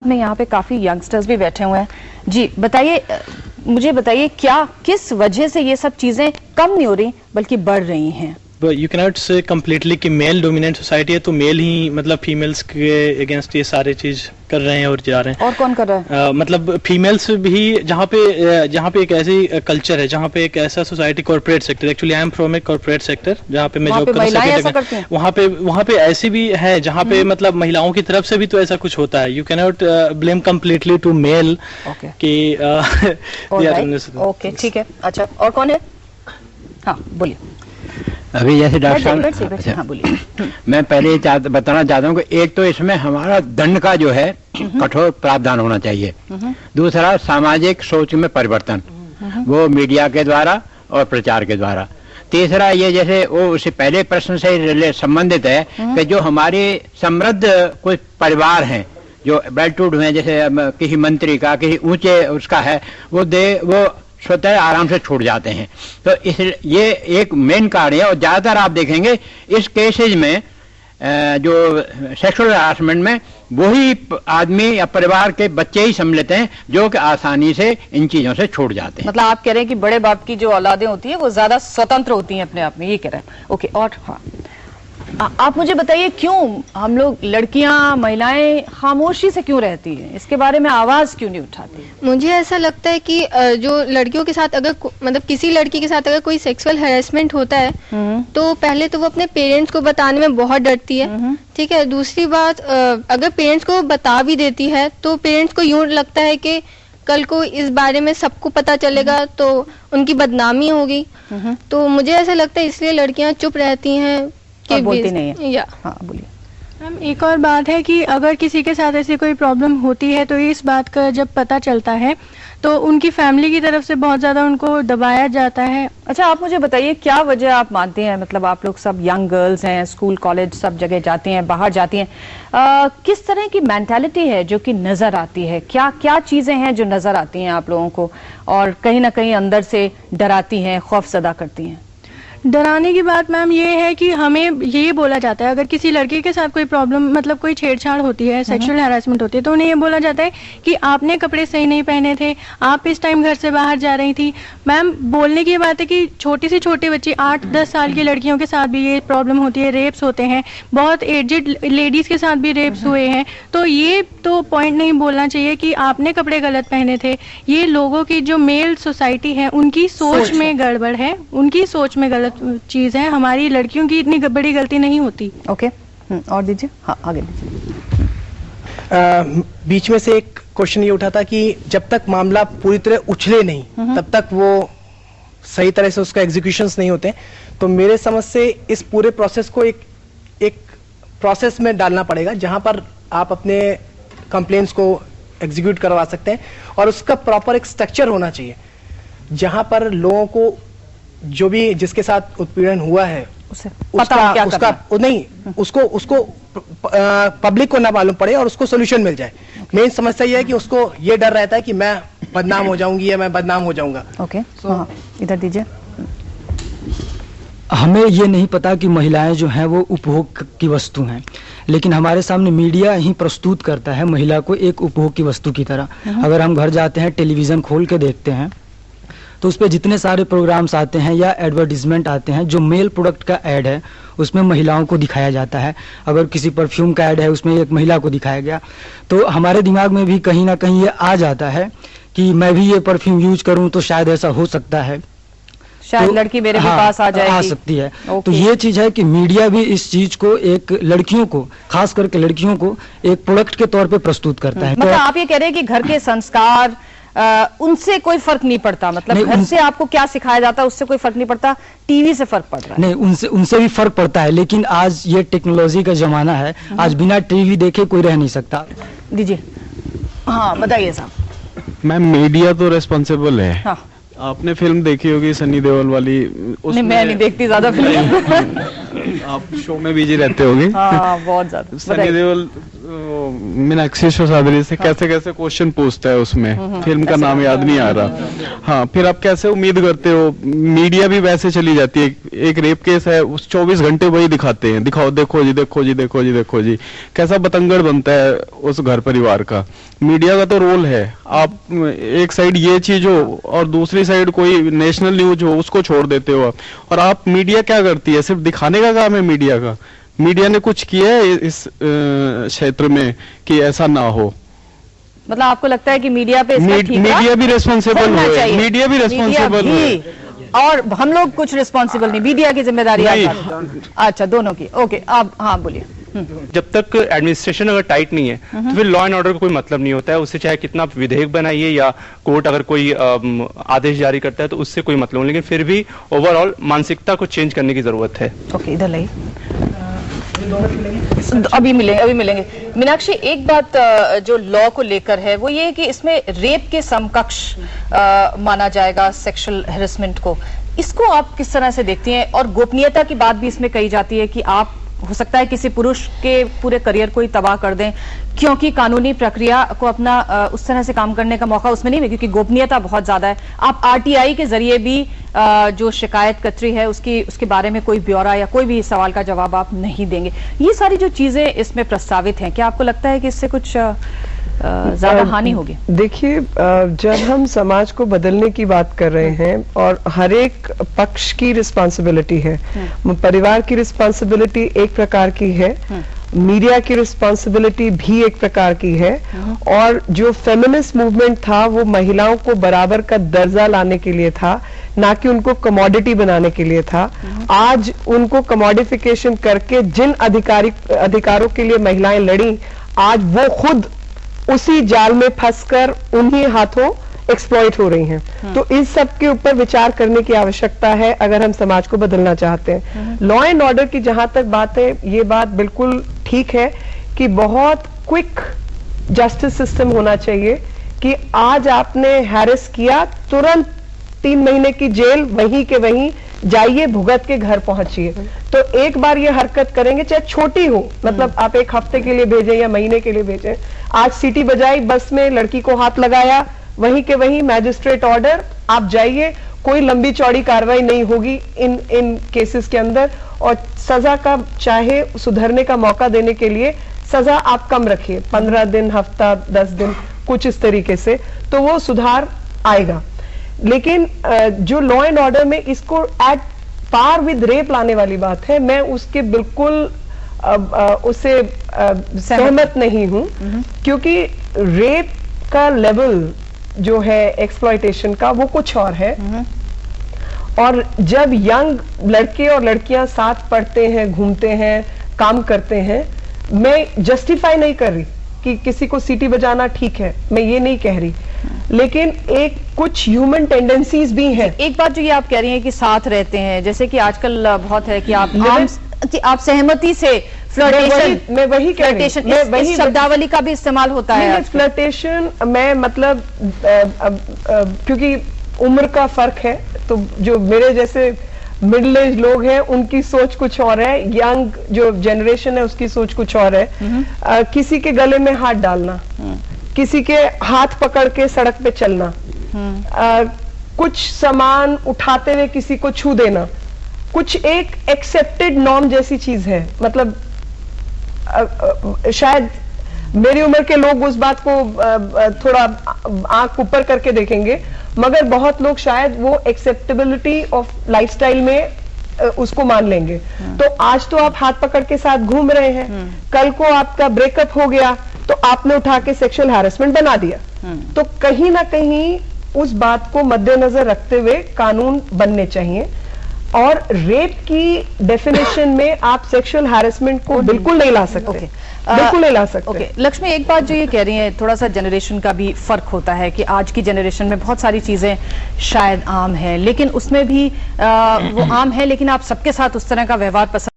में यहाँ पे काफी यंगस्टर्स भी बैठे हुए हैं। जी बताइए, मुझे बताइए क्या किस वजह से ये सब चीजें कम नहीं हो रही बल्कि बढ़ रही हैं? यू कैनॉट से कम्प्लीटली कि मेल डोमिनेंट सोसाइटी है तो मेल ही मतलब फीमेल्स के अगेंस्ट ये सारे चीज कर रहे हैं और जा रहे हैं। और कौन कर रहा है? मतलब फीमेल्स भी जहाँ पे एक ऐसी कल्चर है, जहाँ पे एक ऐसा society corporate sector, actually I am from a corporate sector जहाँ पे मैं जॉब कर वहाँ पे ऐसे भी है जहाँ पे मतलब महिलाओं की तरफ से भी तो ऐसा कुछ होता है। You cannot blame completely to male कि ओके ठीक है। अच्छा और कौन है? हाँ बोलिए। अभी जैसे डॉक्टर साहब, हाँ बोलिए। मैं पहले बताना चाहता हूँ कि एक तो इसमें हमारा दंड का जो है कठोर प्रावधान होना चाहिए। दूसरा सामाजिक सोच में परिवर्तन, वो मीडिया के द्वारा और प्रचार के द्वारा। तीसरा ये जैसे वो उससे पहले प्रश्न से संबंधित है कि जो हमारे समृद्ध कुछ परिवार हैं जो वेल टू डू हैं, जैसे किसी मंत्री का किसी ऊंचे उसका है, वो स्वतः आराम से छूट जाते हैं। तो इस ये एक मेन कारण है। और ज्यादातर आप देखेंगे इस केसेज में जो सेक्सुअल हरासमेंट में वही आदमी या परिवार के बच्चे ही सम्मिलित हैं जो कि आसानी से इन चीजों से छूट जाते हैं। मतलब आप कह रहे हैं कि बड़े बाप की जो औलादें होती हैं वो ज्यादा स्वतंत्र होती हैं अपने आप में, ये कह रहे हैं। ओके और हाँ आप मुझे बताइए क्यों हम लोग लड़कियां महिलाएं खामोशी से क्यों रहती हैं, इसके बारे में आवाज क्यों नहीं उठाती? मुझे ऐसा लगता है कि जो लड़कियों के साथ अगर मतलब किसी लड़की के साथ अगर कोई सेक्सुअल हैरेसमेंट होता है तो पहले तो वो अपने पेरेंट्स को बताने में बहुत डरती है। ठीक है। दूसरी बात, अगर पेरेंट्स को बता भी देती है तो पेरेंट्स को यूं लगता है कि कल को इस बारे में सबको पता चलेगा तो उनकी बदनामी होगी। तो मुझे ऐसा लगता है इसलिए लड़कियां चुप रहती हैं, बोलती नहीं है। या हाँ बोलिए। मैम एक और बात है कि अगर किसी के साथ ऐसी कोई प्रॉब्लम होती है तो इस बात का जब पता चलता है तो उनकी फैमिली की तरफ से बहुत ज्यादा उनको दबाया जाता है। अच्छा आप मुझे बताइए क्या वजह आप मानते हैं, मतलब आप लोग सब यंग गर्ल्स हैं, स्कूल कॉलेज सब जगह जाती हैं, बाहर जाती हैं, किस तरह की मेंटालिटी है जो कि नजर आती है? क्या क्या चीजें हैं जो नजर आती हैं आप लोगों को और कहीं ना कहीं अंदर से डराती हैं, खौफजदा करती हैं? डराने की बात मैम ये है कि हमें ये बोला जाता है अगर किसी लड़के के साथ कोई प्रॉब्लम मतलब कोई छेड़छाड़ होती है, सेक्सुअल हैरेसमेंट होती है, तो उन्हें ये बोला जाता है कि आपने कपड़े सही नहीं पहने थे, आप इस टाइम घर से बाहर जा रही थी। मैम बोलने की बात है कि छोटी से छोटे बच्चे 8-10 साल की लड़कियों के साथ भी ये प्रॉब्लम होती है, रेप्स होते हैं, बहुत एजेड लेडीज के साथ भी रेप्स हुए हैं। तो ये तो पॉइंट नहीं बोलना चाहिए कि आपने कपड़े गलत पहने थे। ये लोगों की जो मेल सोसाइटी है उनकी सोच में गड़बड़ है, उनकी सोच में गलत चीज है। हमारी लड़कियों की इतनी बड़ी गलती नहीं होती। ओके और दीजिए। हाँ आगे दीजिए। बीच में से एक क्वेश्चन ये उठा था कि जब तक मामला पूरी तरह उछले नहीं तब तक वो सही तरह से उसका एग्जीक्यूशंस नहीं होते। तो मेरे समझ से इस पूरे प्रोसेस को एक प्रोसेस में डालना पड़ेगा जहां पर आप अपने कंप्लेंट्स को एग्जीक्यूट करवा सकते हैं और उसका प्रॉपर एक स्ट्रक्चर होना चाहिए जहां पर लोगों को जो भी जिसके साथ उत्पीड़न हुआ है उसको पब्लिक को ना मालूम पड़े और उसको सोल्यूशन मिल जाए। मेन समस्या ये है कि उसको ये डर रहता है कि मैं बदनाम हो जाऊंगी या मैं बदनाम हो जाऊंगा। ओके इधर दीजिए। हमें ये नहीं पता कि महिलाएं जो हैं वो उपभोग की वस्तु हैं, लेकिन हमारे सामने मीडिया ही प्रस्तुत करता है महिला को एक उपभोग की वस्तु की तरह। अगर हम घर जाते हैं, टेलीविजन खोल के देखते हैं तो उस पर जितने सारे प्रोग्राम्स आते हैं या एडवर्टीजमेंट आते हैं, जो मेल प्रोडक्ट का ऐड है उसमें महिलाओं को दिखाया जाता है। अगर किसी परफ्यूम का ऐड है उसमें एक महिला को दिखाया गया तो हमारे दिमाग में भी कहीं ना कहीं ये आ जाता है कि मैं भी ये परफ्यूम यूज करूं तो शायद ऐसा हो सकता है, शायद तो लड़की मेरे भी पास आ जाएगी, आ सकती है। तो ये चीज है कि मीडिया भी इस चीज को एक लड़कियों को, खास करके लड़कियों को एक प्रोडक्ट के तौर पे प्रस्तुत करता है। मतलब आप ये कह रहे हैं कि घर के संस्कार उनसे कोई फर्क नहीं पड़ता, मतलब घर से आपको क्या सिखाया जाता है उससे कोई फर्क नहीं पड़ता, टीवी से फर्क पड़ रहा है? नहीं, उनसे भी फर्क पड़ता है, लेकिन आज ये टेक्नोलॉजी का जमाना है, आज बिना टीवी देखे कोई रह नहीं सकता। दीजिए। हाँ बताइए साहब। मैम मीडिया तो रेस्पॉन्सिबल है। हाँ। आपने फिल्म देखी होगी सनी देओल वाली? नहीं मैं नहीं देखती ज्यादा फिल्म। आप शो में बिजी रहते होगे। हाँ बहुत ज्यादा। सनी देओल मीनाक्षी शोसादरी से कैसे कैसे क्वेश्चन पूछता है उसमें, फिल्म का नाम याद नहीं आ रहा। हाँ, फिर आप कैसे उम्मीद करते हो, मीडिया भी वैसे चली जाती है, एक रेप केस है उस 24 घंटे वही दिखाते हैं, दिखाओ देखो जी देखो जी देखो जी देखो जी, कैसा बतंगड़ बनता है उस घर परिवार का। मीडिया का तो रोल है, आप एक साइड ये चीज हो और दूसरी साइड कोई नेशनल न्यूज हो उसको छोड़ देते हो आप। और आप मीडिया क्या करती है, सिर्फ दिखाने का काम है मीडिया का। मीडिया ने कुछ किया है इस क्षेत्र में कि ऐसा ना हो? मतलब आपको लगता है कि मीडिया पे मीडिया भी रेस्पॉन्सिबल है, मीडिया भी रेस्पॉन्सिबल है और हम लोग कुछ रिस्पॉन्सिबल नहीं, मीडिया की जिम्मेदारी अच्छा दोनों की। ओके, आप हाँ बोलिए। जब तक एडमिनिस्ट्रेशन अगर टाइट नहीं है तो फिर लॉ एंड ऑर्डर का कोई मतलब नहीं होता है, उससे चाहे कितना विधेयक बनाइए या कोर्ट अगर कोई आदेश जारी करता है तो उससे कोई मतलब नहीं, लेकिन फिर भी ओवरऑल मानसिकता को चेंज करने की जरूरत है। ओके, इधर लाइए, अभी मिलेंगे। मीनाक्षी, एक बात जो लॉ को लेकर है वो ये है कि इसमें रेप के समकक्ष माना जाएगा सेक्सुअल हैरेसमेंट को, इसको आप किस तरह से देखती हैं? और गोपनीयता की बात भी इसमें कही जाती है कि आप हो सकता है किसी पुरुष के पूरे करियर को ही तबाह कर दें, क्योंकि कानूनी प्रक्रिया को अपना उस तरह से काम करने का मौका उसमें नहीं है, क्योंकि गोपनीयता बहुत ज्यादा है। आप आरटीआई के जरिए भी जो शिकायतकर्त्री है उसके बारे में कोई ब्यौरा या कोई भी सवाल का जवाब आप नहीं देंगे। ये सारी जो चीजें इसमें प्रस्तावित हैं, क्या आपको लगता है कि इससे कुछ ज्यादा हानि होगी? देखिए, जब हम समाज को बदलने की बात कर रहे हैं और हर एक पक्ष की रिस्पांसिबिलिटी है, परिवार की रिस्पांसिबिलिटी एक प्रकार की है, मीडिया की रिस्पांसिबिलिटी भी एक प्रकार की है, और जो फेमिनिस्ट मूवमेंट था वो महिलाओं को बराबर का दर्जा लाने के लिए था, ना कि उनको कमोडिटी बनाने के लिए था। आज उनको कमोडिफिकेशन करके जिन अधिकारों के लिए महिलाएं लड़ी, आज वो खुद उसी जाल में फंसकर उन्हीं हाथों एक्सप्लॉइट हो रही हैं। तो इस सब के ऊपर विचार करने की आवश्यकता है अगर हम समाज को बदलना चाहते हैं। लॉ एंड ऑर्डर की जहां तक बात है, ये बात बिल्कुल ठीक है कि बहुत क्विक जस्टिस सिस्टम होना चाहिए कि आज आपने हैरेस किया, तुरंत 3 महीने की जेल, वहीं के वहीं जाइए, भुगत के घर पहुंचिए। तो एक बार ये हरकत करेंगे, चाहे छोटी हो, मतलब आप 1 हफ्ते के लिए भेजें या महीने के लिए भेजें, आज सीटी बजाई, बस में लड़की को हाथ लगाया, वहीं के वहीं मैजिस्ट्रेट ऑर्डर, आप जाइए, कोई लंबी चौड़ी कार्रवाई नहीं होगी इन केसेस के अंदर। और सजा का चाहे सुधरने का मौका देने के लिए सजा आप कम रखिए, 15 दिन, हफ्ता, 10 दिन, कुछ इस तरीके से, तो वो सुधार आएगा। लेकिन जो लॉ एंड ऑर्डर में इसको एट पार विद रेप लाने वाली बात है, मैं उसके बिल्कुल उससे सहमत नहीं हूं, क्योंकि रेप का लेवल जो है एक्सप्लॉयटेशन का वो कुछ और है। और जब यंग लड़के और लड़कियां साथ पढ़ते हैं, घूमते हैं, काम करते हैं, मैं जस्टिफाई नहीं कर रही कि किसी को सीटी बजाना ठीक है, मैं ये नहीं कह रही, लेकिन एक कुछ ह्यूमन टेंडेंसीज भी हैं। एक बात जो ये आप कह रही हैं कि साथ रहते हैं, जैसे कि आजकल बहुत है कि आप सहमति से फ्लर्टेशन, मैं वही कह रही हूं, मैं वही शब्दावली का भी इस्तेमाल होता है। फ्लर्टेशन मैं मतलब क्योंकि उम्र का फर्क है, तो जो मेरे जैसे मिडिल एज लोग हैं उनकी सोच कुछ और है, यंग जो जनरेशन है उसकी सोच कुछ और है। किसी के गले में हाथ डालना, किसी के हाथ पकड़ के सड़क पे चलना, कुछ सामान उठाते हुए किसी को छू देना, कुछ एक एक्सेप्टेड नॉर्म जैसी चीज है। मतलब शायद मेरी उम्र के लोग उस बात को थोड़ा आंख ऊपर करके देखेंगे, मगर बहुत लोग शायद वो एक्सेप्टेबिलिटी ऑफ लाइफस्टाइल में उसको मान लेंगे। तो आज तो आप हाथ पकड़ के साथ घूम रहे हैं, कल को आपका ब्रेकअप हो गया तो आपने उठा के सेक्सुअल हैरेसमेंट बना दिया। तो कहीं ना कहीं उस बात को मद्देनजर रखते हुए कानून बनने चाहिए। और रेप की डेफिनेशन में आप सेक्सुअल हैरेसमेंट को बिल्कुल नहीं ला सकते, बिल्कुल नहीं ला सकते। लक्ष्मी, एक बात जो ये कह रही है, थोड़ा सा जनरेशन का भी फर्क होता है कि आज की जनरेशन में बहुत सारी चीजें शायद आम है, लेकिन उसमें भी वो आम है, लेकिन आप सबके साथ उस तरह का व्यवहार पसंद